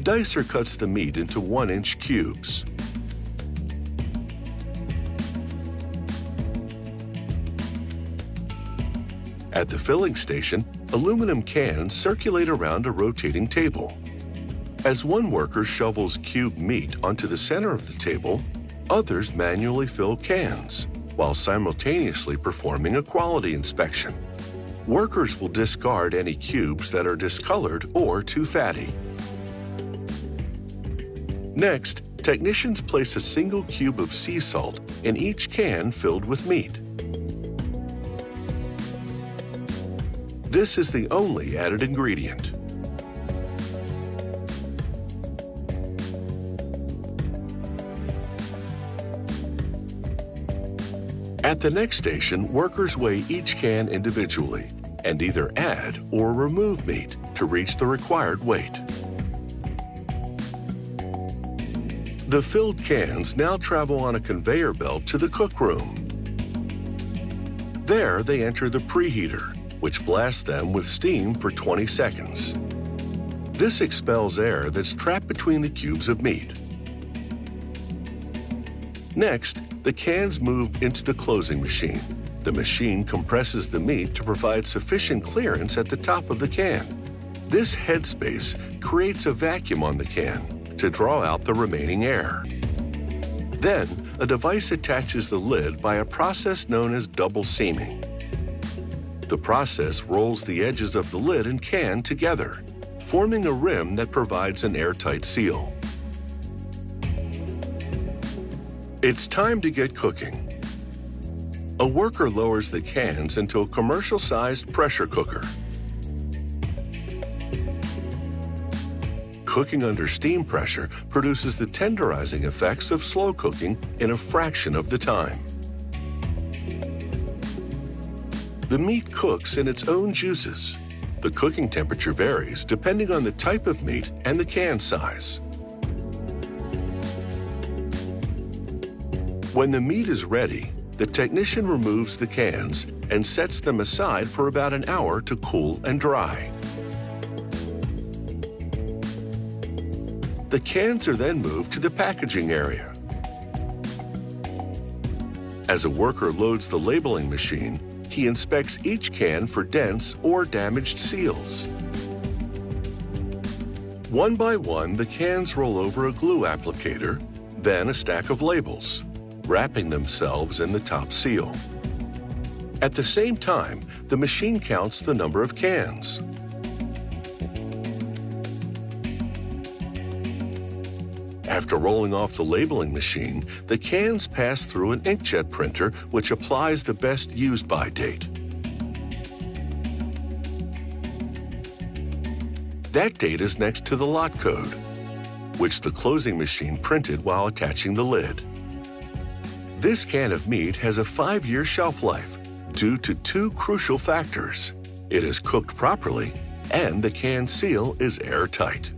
dicer cuts the meat into 1-inch cubes. At the filling station, aluminum cans circulate around a rotating table. As one worker shovels cubed meat onto the center of the table, others manually fill cans, while simultaneously performing a quality inspection. Workers will discard any cubes that are discolored or too fatty. Next, technicians place a single cube of sea salt in each can filled with meat. This is the only added ingredient. At the next station, workers weigh each can individually and either add or remove meat to reach the required weight. The filled cans now travel on a conveyor belt to the cookroom. There, they enter the preheater, which blasts them with steam for 20 seconds. This expels air that's trapped between the cubes of meat. Next, the cans move into the closing machine. The machine compresses the meat to provide sufficient clearance at the top of the can. This headspace creates a vacuum on the can to draw out the remaining air. Then, a device attaches the lid by a process known as double seaming. The process rolls the edges of the lid and can together, forming a rim that provides an airtight seal. It's time to get cooking. A worker lowers the cans into a commercial-sized pressure cooker. Cooking under steam pressure produces the tenderizing effects of slow cooking in a fraction of the time. The meat cooks in its own juices. The cooking temperature varies depending on the type of meat and the can size. When the meat is ready, the technician removes the cans and sets them aside for about an hour to cool and dry. The cans are then moved to the packaging area. As a worker loads the labeling machine, he inspects each can for dents or damaged seals. One by one, the cans roll over a glue applicator, then a stack of labels, wrapping themselves in the top seal. At the same time, the machine counts the number of cans. After rolling off the labeling machine, the cans pass through an inkjet printer which applies the best used by date. That date is next to the lot code, which the closing machine printed while attaching the lid. This can of meat has a 5-year shelf life due to 2 crucial factors. It is cooked properly and the can seal is airtight.